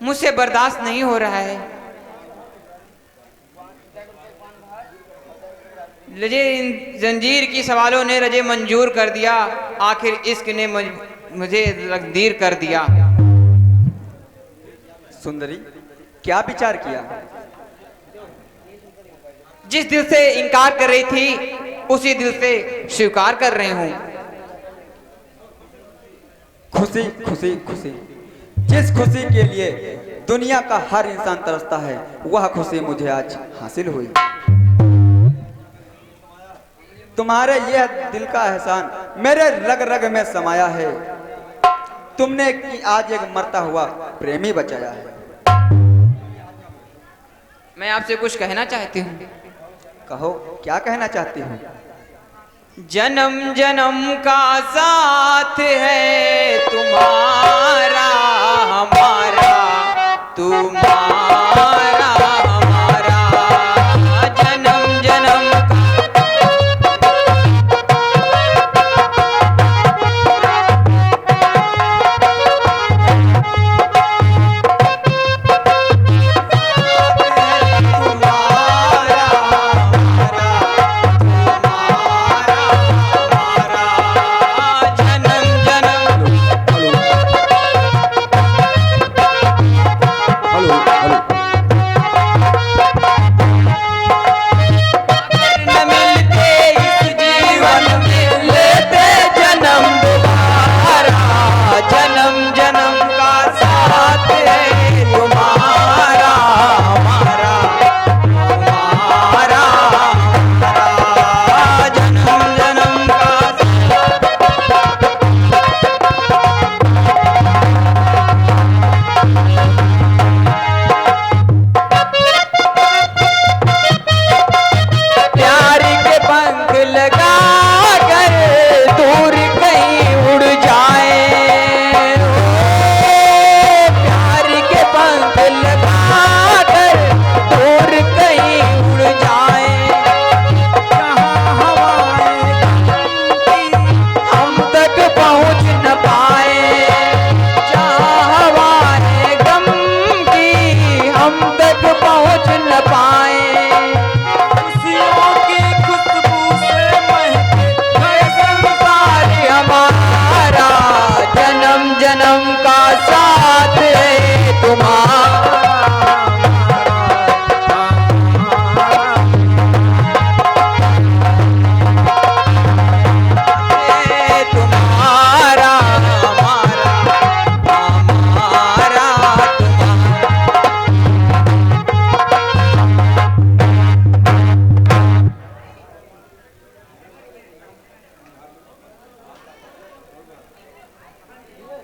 मुझसे बर्दाश्त नहीं हो रहा है। लजे इन जंजीर की सवालों ने रजे मंजूर कर दिया, आखिर इश्क ने मुझे तकदीर कर दिया। सुंदरी, क्या विचार किया? जिस दिल से इनकार कर रही थी उसी दिल से स्वीकार कर रही हूं। खुशी खुशी खुशी, जिस खुशी के लिए दुनिया का हर इंसान तरसता है, वह खुशी मुझे आज हासिल हुई। तुम्हारे यह दिल का एहसान मेरे रग रग में समाया है। तुमने कि आज एक मरता हुआ प्रेमी बचाया है। मैं आपसे कुछ कहना चाहती हूँ। कहो, क्या कहना चाहती हूँ? जन्म जन्म का साथ है तुम्हारा हमारा, तुम्हारा हमारा, जन्म जन्म का।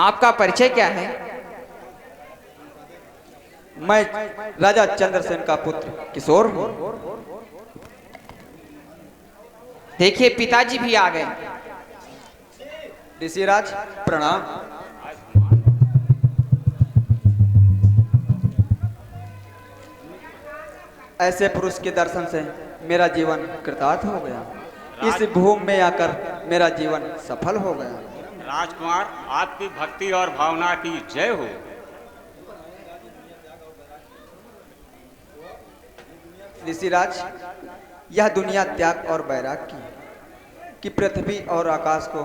आपका परिचय क्या है? मैं राजा चंद्रसेन का पुत्र किशोर हूँ। देखिए, पिताजी भी आ गए। ऋषिराज, प्रणाम। ऐसे पुरुष के दर्शन से मेरा जीवन कृतार्थ हो गया। इस भूमि में आकर मेरा जीवन सफल हो गया। राजकुमार, आपकी भक्ति और भावना की जय हो। ऋषिराज, यह दुनिया त्याग और वैराग की कि पृथ्वी और आकाश को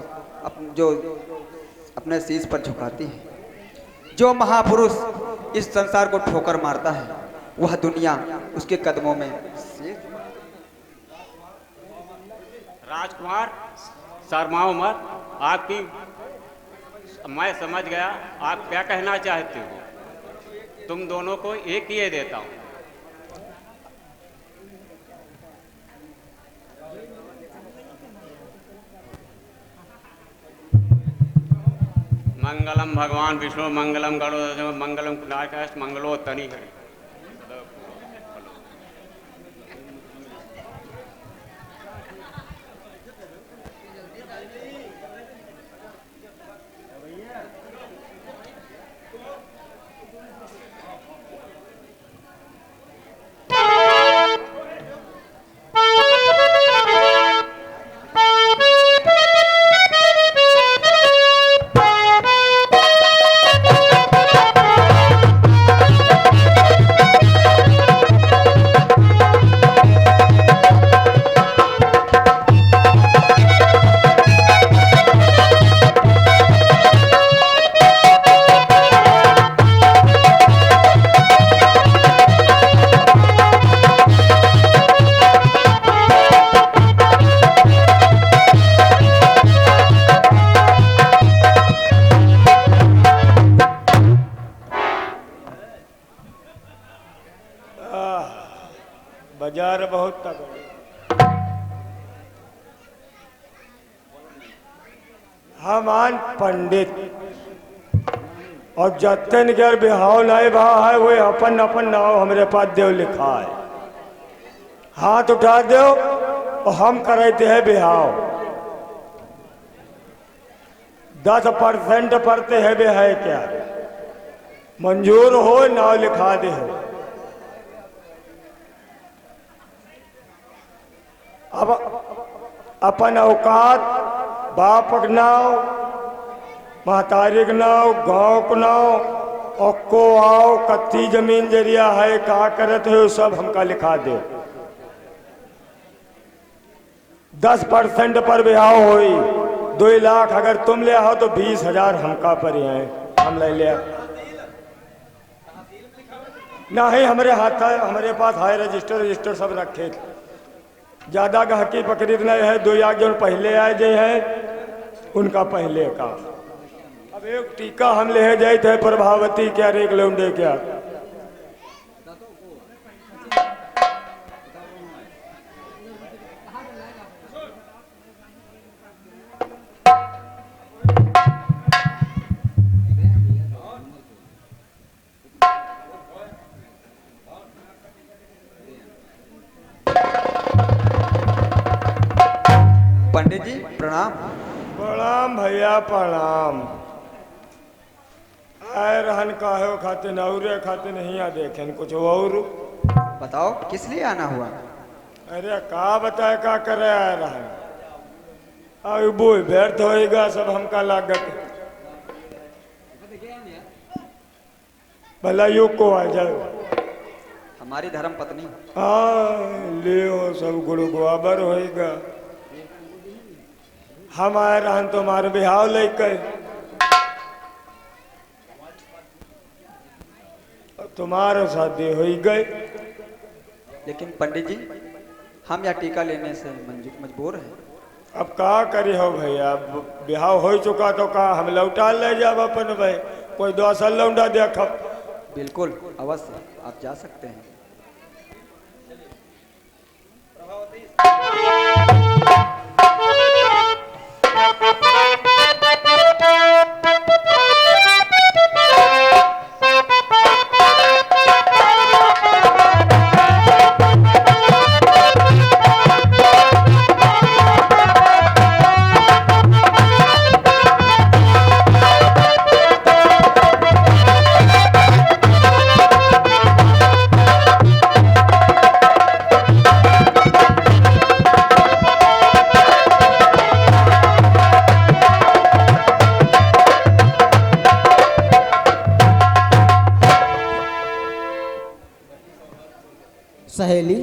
जो अपने शीश पर झुकाती है। जो महापुरुष इस संसार को ठोकर मारता है, वह दुनिया उसके कदमों में। राजकुमार, शर्माओ मत। आपकी मैं समझ गया आप क्या कहना चाहते हो। तुम दोनों को एक ही देता हूं। मंगलम भगवान विष्णु मंगलम गणो मंगलम कुंडाकाश मंगलोत्तनी करी। बाजार बहुत तगड़े। हमान पंडित और जतन के बिहाव नहीं भा है वो अपन अपन नाव हमरे पास देव लिखा है। हाथ उठा दो और हम करते हैं बिहाव। 10% पढ़ते हैं बे है क्या, मंजूर हो नाव लिखा दे हो। अब अपन औकात बाप के नाव, महतारी के नाव, गाँव के नाव और को आओ कत्ती जमीन जरिया है का करते हो सब हमका लिखा दे। 10% पर बिहाव होई। 2 लाख अगर तुम ले आओ तो 20,000 हमका पर हैं, हम ले लिया। नहीं हमारे हाथ है, हमारे पास है रजिस्टर सब रखे। ज्यादा गहकी पकड़ी नहीं है। 2 आग जो पहले आए जे हैं उनका पहले का। अब एक टीका हम ले जाए थे प्रभावती क्या रेख लौंडे क्या। पंडित जी प्रणाम। प्रणाम भैया प्रणाम। आए रहन काहे खातिर औरे खातिर नहीं आ देखें कुछ और। बताओ किस लिए आना हुआ? अरे का बताए का करे आए रहन। अब वो व्यर्थ होएगा सब हमका लागत। भला युग को आ जाए हमारी धर्म पत्नी। हाँ ले सब गुरु गोबर होएगा। हम आए रहन तुम्हारे बिहाव लेके तुम्हारे शादी हो गए। लेकिन पंडित जी हम यह टीका लेने से मजबूर हैं। अब का करी हो भैया, बिहाव हो चुका तो का हम लौटा ले जाब अपन भाई। कोई 2 साल लौटा देखब। बिल्कुल अवश्य आप जा सकते हैं। सहेली,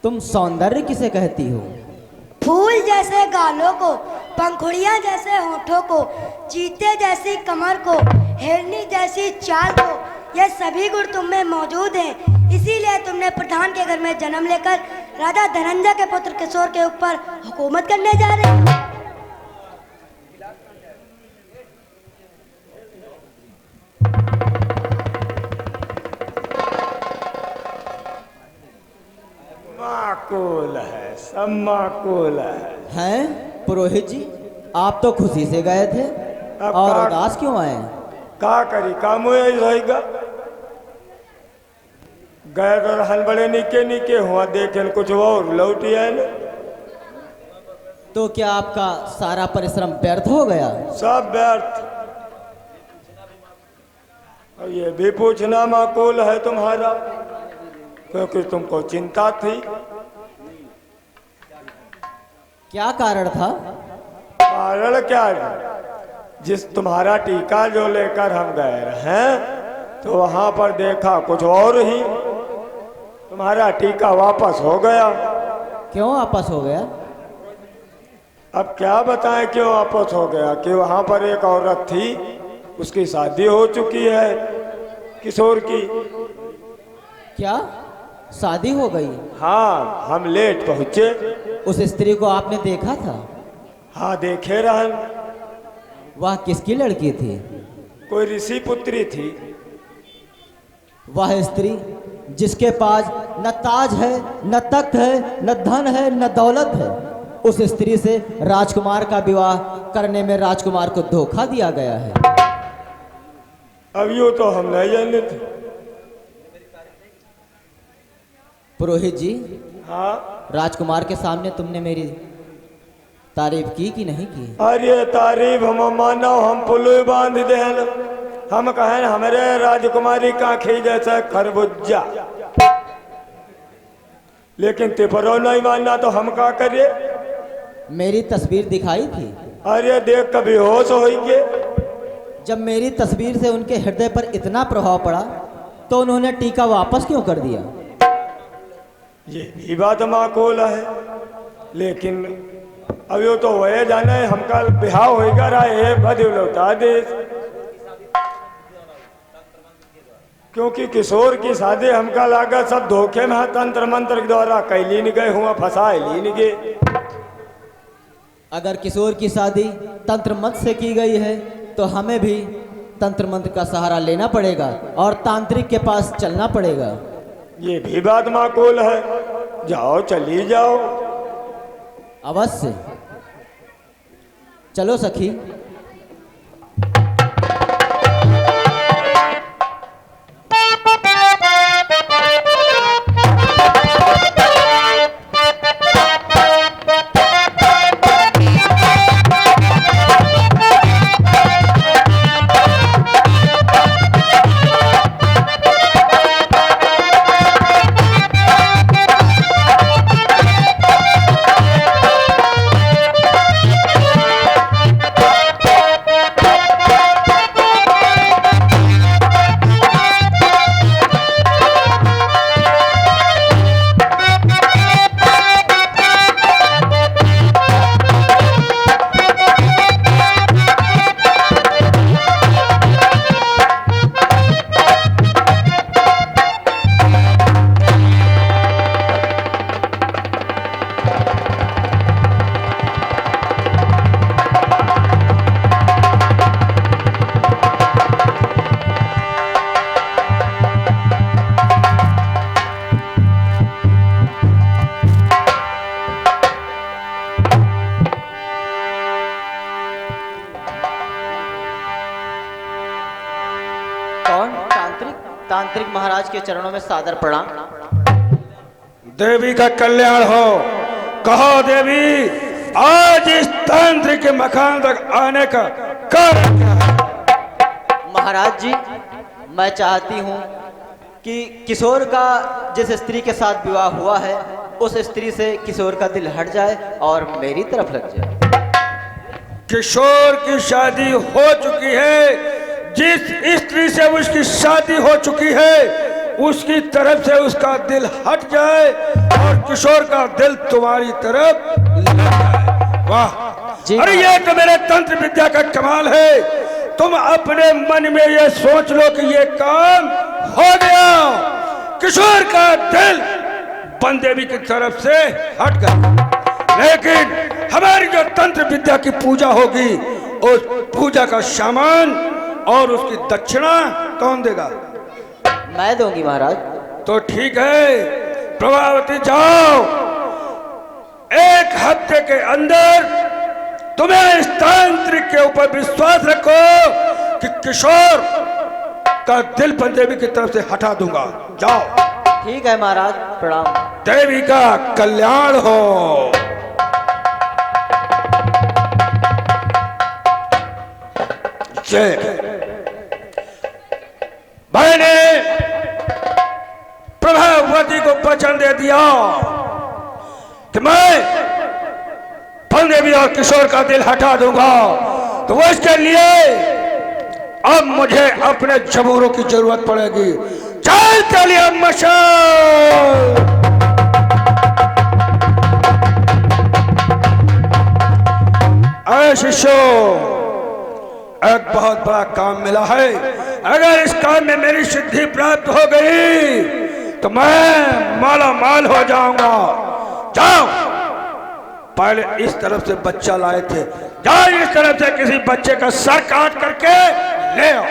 तुम सौंदर्य किसे कहती हो? फूल जैसे गालों को, पंखुड़ियां जैसे होठों को, चीते जैसी कमर को, हिरनी जैसी चाल को, ये सभी गुण तुम में मौजूद हैं। इसीलिए तुमने प्रधान के घर में जन्म लेकर राजा धनंजय के पुत्र किशोर के ऊपर हुकूमत करने जा रहे हो। माकूल है, सब माकूल है। हैं पुरोहित जी, आप तो खुशी से गए थे अब और का- उदास क्यों आए? का करी काम रहेगा। गए तो रहन बड़े निके निके हुआ देखें कुछ और लौटी आए न। तो क्या आपका सारा परिश्रम व्यर्थ हो गया? सब व्यर्थ। और ये भी पूछना माकूल है तुम्हारा, क्योंकि तुमको चिंता थी। क्या कारण था? कारण क्या है? जिस तुम्हारा टीका जो लेकर हम गए हैं तो वहां पर देखा कुछ और ही। तुम्हारा टीका वापस हो गया। क्यों वापस हो गया? अब क्या बताएं क्यों वापस हो गया? कि वहां पर एक औरत थी, उसकी शादी हो चुकी है किशोर की। क्या शादी हो गई? हाँ हम लेट पहुंचे। उस स्त्री को आपने देखा था? हाँ देखे रहन। वह किसकी लड़की थी? कोई ऋषि पुत्री थी। वह स्त्री जिसके पास न ताज है, न तख्त है, न धन है, न दौलत है। उस स्त्री से राजकुमार का विवाह करने में राजकुमार को धोखा दिया गया है। अब यूँ तो हम नहीं जानते थे। पुरोहित जी, हाँ, राजकुमार के सामने तुमने मेरी तारीफ की कि नहीं की? अरे तारीफ हम मानो, हम पुलु बांध देन। हम कहें हमारे राजकुमारी काखी जैसा खरबूजा, लेकिन तिपरो नहीं मानना तो हम क्या करिए? मेरी तस्वीर दिखाई थी। अरे देख कभी होश होइए। जब मेरी तस्वीर से उनके हृदय पर इतना प्रभाव पड़ा तो उन्होंने टीका वापस क्यों कर दिया? ये भी बात माकूल है, लेकिन अब यो तो वह जाने हमका बिहार होगा रहा बदलौता देश, क्योंकि किशोर की शादी हमका लागा सब धोखे में तंत्र मंत्र के द्वारा कैली नहीं गए हुआ, फंसा ली नहीं गए। अगर किशोर की शादी तंत्र मंत्र से की गई है तो हमें भी तंत्र मंत्र का सहारा लेना पड़ेगा और तांत्रिक के पास चलना पड़ेगा। ये भी बात माकूल है, जाओ चली जाओ। अवश्य चलो सखी। तांत्रिक महाराज के चरणों में सादर प्रणाम। देवी का कल्याण हो। कहो देवी, आज इस तांत्रिक के मकान तक आने का कारण क्या है? महाराज जी, मैं चाहती हूँ कि किशोर का जिस स्त्री के साथ विवाह हुआ है उस स्त्री से किशोर का दिल हट जाए और मेरी तरफ लग जाए। किशोर की शादी हो चुकी है, जिस स्त्री से उसकी शादी हो चुकी है उसकी तरफ से उसका दिल हट जाए और किशोर का दिल तुम्हारी तरफ लग जाए। वाह! अरे ये तो मेरे तंत्र विद्या का कमाल है। तुम अपने मन में ये सोच लो कि ये काम हो गया, किशोर का दिल बनदेवी की तरफ से हट गया। लेकिन हमारी जो तंत्र विद्या की पूजा होगी उस पूजा का सामान और उसकी दक्षिणा कौन देगा? मैं दूंगी महाराज। तो ठीक है, प्रभावती जाओ, एक हफ्ते के अंदर तुम्हें इस तांत्रिक के ऊपर विश्वास रखो कि किशोर का दिल बनदेवी की तरफ से हटा दूंगा। जाओ। ठीक है महाराज, प्रणाम। देवी का कल्याण हो। मैंने प्रभावती को वचन दे दिया कि मैं बनदेवी और किशोर का दिल हटा दूंगा, तो वो इसके लिए अब मुझे अपने जबूरों की जरूरत पड़ेगी। चल चलिए मशाल। शिष्यों, एक बहुत बड़ा काम मिला है। अगर इस काम में मेरी सिद्धि प्राप्त हो गई तो मैं माला माल हो जाऊंगा। जाओ, पहले इस तरफ से बच्चा लाए थे, जाओ इस तरफ से किसी बच्चे का सर काट करके ले आओ।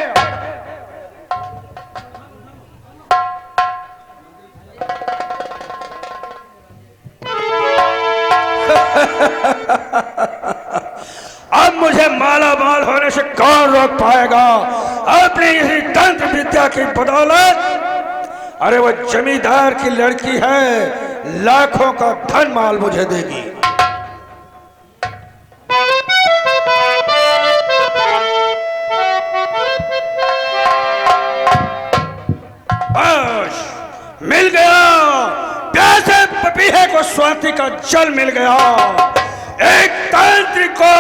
रोक पाएगा अपनी इसी तंत्र विद्या की बदौलत। अरे वो जमींदार की लड़की है, लाखों का धन माल मुझे देगी। बस मिल गया, प्यासे पपीहे को स्वाति का जल मिल गया। एक तांत्रिक को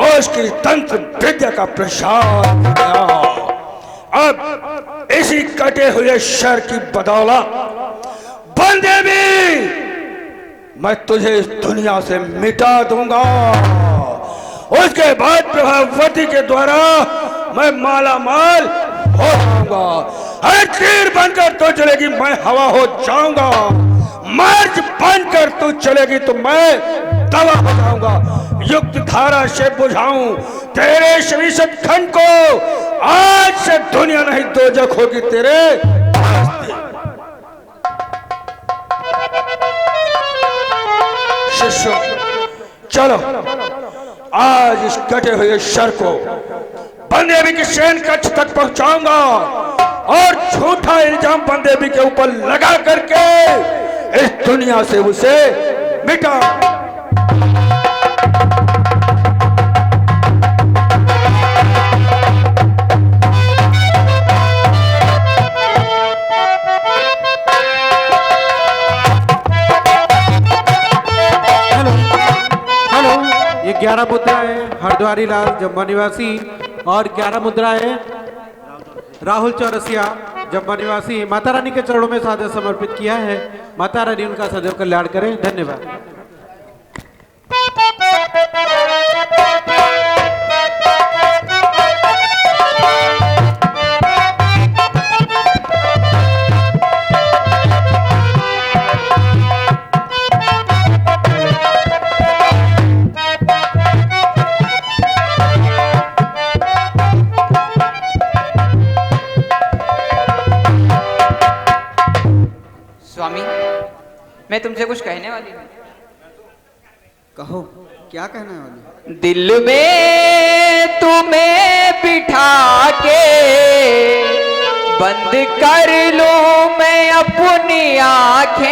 उसकी तंत्र विद्या का प्रसाद मिल गया। अब इसी कटे हुए शर की बदौलत बंदे भी मैं तुझे इस दुनिया से मिटा दूंगा। उसके बाद प्रभावती के द्वारा मैं माला माल हो जाऊंगा। हर तीर बनकर तू चलेगी, मैं हवा हो जाऊंगा। मार्च बनकर तू चलेगी तो मैं दवा हो जाऊंगा। युक्त धारा से बुझाऊं तेरे शरीर खंड को। आज से दुनिया नहीं दोजख होगी तेरे। शिष्यों चलो, आज इस कटे हुए शर को बंदेवी के शयन कक्ष तक पहुंचाऊंगा और झूठा इल्जाम बंदेवी के ऊपर लगा करके इस दुनिया से उसे मिटा। ये 11 मुद्रा है हरद्वारी लाल जम्मू निवासी और 11 मुद्रा है राहुल चौरसिया जम्मू निवासी। माता रानी के चरणों में सादर समर्पित किया है। माता रानी उनका सदैव कल्याण करें। धन्यवाद। स्वामी, मैं तुमसे कुछ कहने वाली हूँ। कहो, क्या कहना है वाली? दिल में तुम्हें बिठा के बंद कर लूं मैं अपनी आंखें।